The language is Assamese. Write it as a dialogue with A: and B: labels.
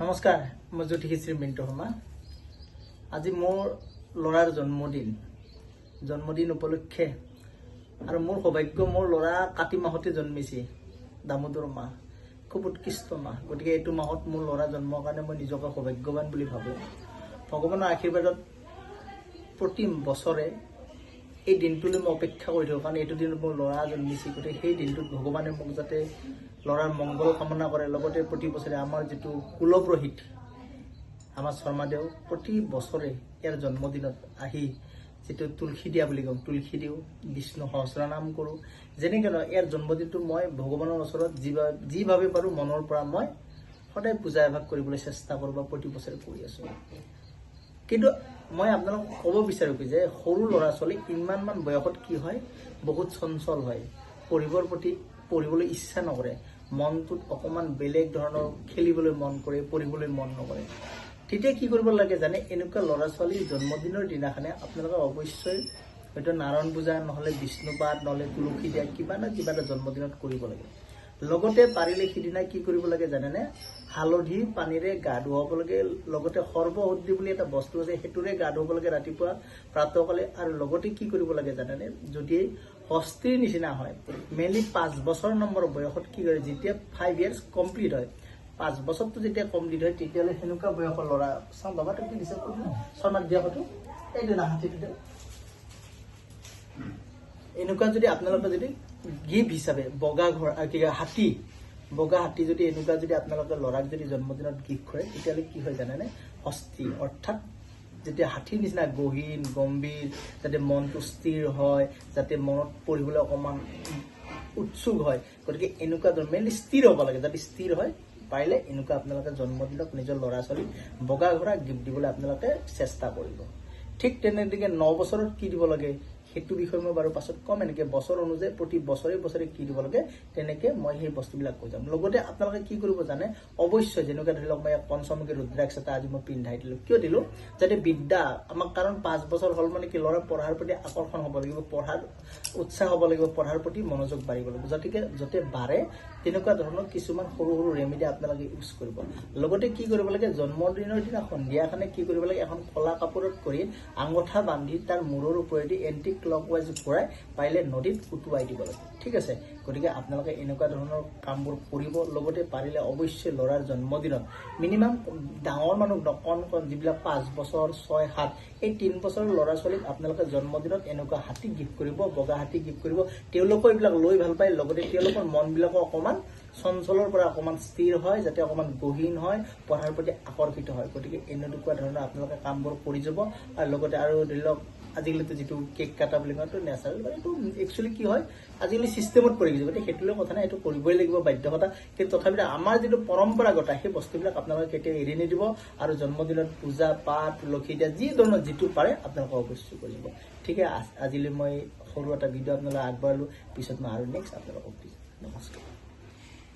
A: নমস্কাৰ, মই জ্যোতিষী মিণ্টু শৰ্মা। আজি মোৰ ল'ৰাৰ জন্মদিন উপলক্ষে আৰু মোৰ সৌভাগ্য, মোৰ ল'ৰা কাতি মাহতে জন্মিছে, দামোদৰ মাহ, খুব উৎকৃষ্ট মাহ। গতিকে এইটো মাহত মোৰ ল'ৰা জন্মৰ কাৰণে মই নিজকে সৌভাগ্যৱান বুলি ভাবোঁ। ভগৱানৰ আশীৰ্বাদত প্ৰতি বছৰে এই দিনটোলৈ মই অপেক্ষা কৰি থাকোঁ, কাৰণ এইটো দিনত মোৰ ল'ৰা জন্মিছে। গতিকে সেই দিনটোত ভগৱানে মোক যাতে ল'ৰাৰ মংগল কামনা কৰে। লগতে প্ৰতি বছৰে আমাৰ যিটো কুলপুৰোহিত আমাৰ শৰ্মাদেউ প্ৰতি বছৰে ইয়াৰ জন্মদিনত আহি যিটো তুলসী দিয়া বুলি কওঁ, তুলসী দিওঁ, বিষ্ণু সহস্ৰনাম কৰোঁ। যেনেকৈ ইয়াৰ জন্মদিনটো মই ভগৱানৰ ওচৰত যিভাৱে পাৰোঁ মনৰ পৰা মই সদায় পূজা এভাগ কৰিবলৈ চেষ্টা কৰোঁ বা প্ৰতি বছৰে কৰি আছোঁ। কিন্তু মই আপোনালোকক ক'ব বিচাৰোঁ কি যে সৰু ল'ৰা ছোৱালী ইমানমান বয়সত কি হয়, বহুত চঞ্চল হয়, পঢ়িবলৈ ইচ্ছা নকৰে, মনটোত অকণমান বেলেগ ধৰণৰ খেলিবলৈ মন কৰে, পঢ়িবলৈ মন নকৰে। তেতিয়া কি কৰিব লাগে জানে, এনেকুৱা ল'ৰা ছোৱালীৰ জন্মদিনৰ দিনাখনে আপোনালোকে অৱশ্যই হয়তো নাৰায়ণ পূজা নহ'লে বিষ্ণুপাঠ নহ'লে তুলসী দিয়া কিবা এটা জন্মদিনত কৰিব লাগে। লগতে পাৰিলে সিদিনা কি কৰিব লাগে জানেনে, হালধি পানীৰে গা ধুৱাব লাগে। লগতে সৰ্বশুদ্ধি বুলি এটা বস্তু আছে, সেইটোৰে গা ধুৱাব লাগে ৰাতিপুৱা প্ৰাতঃকালে। আৰু লগতে কি কৰিব লাগে জানেনে, যদি হস্তিৰ নিচিনা হয়, মেইনলি 5 বছৰ নম্বৰ বয়সত কি কৰে, যেতিয়া 5 years কমপ্লিট হয়, 5 বছৰটো যেতিয়া কমপ্লিট হয়, তেতিয়াহ'লে সেনেকুৱা বয়সৰ ল'ৰা চাওঁ বাবাটো কি দিছে, শৰ্মাক দিয়া ফটো এইটো না হাতীটো এনেকুৱা যদি আপোনালোকে যদি গিফ্ট হিচাপে বগা হাতী যদি এনেকুৱা যদি আপোনালোকে ল'ৰাক যদি জন্মদিনত গিফ্ট কৰে, তেতিয়াহ'লে কি হয় জানেনে, হস্তি অৰ্থাৎ যেতিয়া হাতীৰ নিচিনা গহীন গম্ভীৰ, যাতে মনটো স্থিৰ হয়, যাতে মনত পঢ়িবলৈ অকণমান উৎসুক হয়। গতিকে এনেকুৱা মেইনলি স্থিৰ হ'ব লাগে, যাতে স্থিৰ হয়। পাৰিলে এনেকুৱা আপোনালোকে জন্মদিনত নিজৰ ল'ৰা ছোৱালীক বগা ঘোঁৰা গিফ্ট দিবলৈ আপোনালোকে চেষ্টা কৰিব। ঠিক তেনেদৰে 9 বছৰত কি দিব লাগে সেইটো বিষয়ে মই বাৰু পাছত ক'ম। এনেকৈ বছৰ অনুযায়ী প্ৰতি বছৰে কি দিব লাগে, তেনেকৈ মই সেই বস্তুবিলাক কৈ যাম। লগতে আপোনালোকে কি কৰিব জানে, অৱশ্যই যেনেকৈ ধৰি লওক মই ইয়াক পঞ্চমুখী ৰুদ্ৰাক্ষ এটা আজি মই পিন্ধাই দিলোঁ। কিয় দিলোঁ, যাতে বিদ্যা আমাক, কাৰণ 5 বছৰ হ'ল মানে কি ল'ৰা পঢ়াৰ প্ৰতি আকৰ্ষণ হ'ব লাগিব, পঢ়াৰ উৎসাহ হ'ব লাগিব, পঢ়াৰ প্ৰতি মনোযোগ বাঢ়িব লাগিব। গতিকে যাতে বাঢ়ে তেনেকুৱা ধৰণৰ কিছুমান সৰু ৰেমেডি আপোনালোকে ইউজ কৰিব। লগতে কি কৰিব লাগে, জন্মদিনৰ দিনা সন্ধিয়াখনে কি কৰিব লাগে, এখন কলা কাপোৰত কৰি আঙঠা বান্ধি তাৰ মূৰৰ ওপৰেদি এণ্টি ক্লকৱাইজ ঘূৰাই পাৰিলে নদীত উটুৱাই দিব লাগে। ঠিক আছে, গতিকে আপোনালোকে এনেকুৱা ধৰণৰ কামবোৰ কৰিব। লগতে পাৰিলে অৱশ্যই ল'ৰাৰ জন্মদিনত মিনিমাম ডাঙৰ মানুহ কণ যিবিলাক 5 বছৰ 6, 7 এই 3 বছৰৰ ল'ৰা ছোৱালীক আপোনালোকে জন্মদিনত এনেকুৱা হাতী গিফ্ট কৰিব, বগা হাতী গিফ্ট কৰিব। তেওঁলোকেও এইবিলাক লৈ ভাল পায়। লগতে তেওঁলোকৰ মনবিলাকো অকণমান চঞ্চলৰ পৰা অকণমান স্থিৰ হয়, যাতে অকণমান গহীন হয়, পঢ়াৰ প্ৰতি আকৰ্ষিত হয়। গতিকে এনেকুৱা ধৰণৰ আপোনালোকে কামবোৰ কৰি যাব। আৰু লগতে আৰু ধৰি লওক আজিকালিতো যিটো কেক কাটা বুলি কয়, এইটো নেচাৰেল, এইটো একচুৱেলি কি হয় আজিকালি চিষ্টেমত পৰি গৈছে। গতিকে সেইটোলৈ কথা নাই, এইটো কৰিবই লাগিব বাধ্যকতা। কিন্তু তথাপিতো আমাৰ যিটো পৰম্পৰাগত সেই বস্তুবিলাক আপোনালোকে কেতিয়াও এৰি নিদিব। আৰু জন্মদিনত পূজা পাঠ, তুলসী দিয়া, যি ধৰণৰ যিটো পাৰে আপোনালোকে অৱশ্যই কৰিব। ঠিকে, আজিলৈ মই সৰু এটা ভিডিঅ' আপোনালোকে আগবঢ়ালোঁ। পিছত মই আৰু নেক্সট আপোনালোকক দিম। নমস্কাৰ।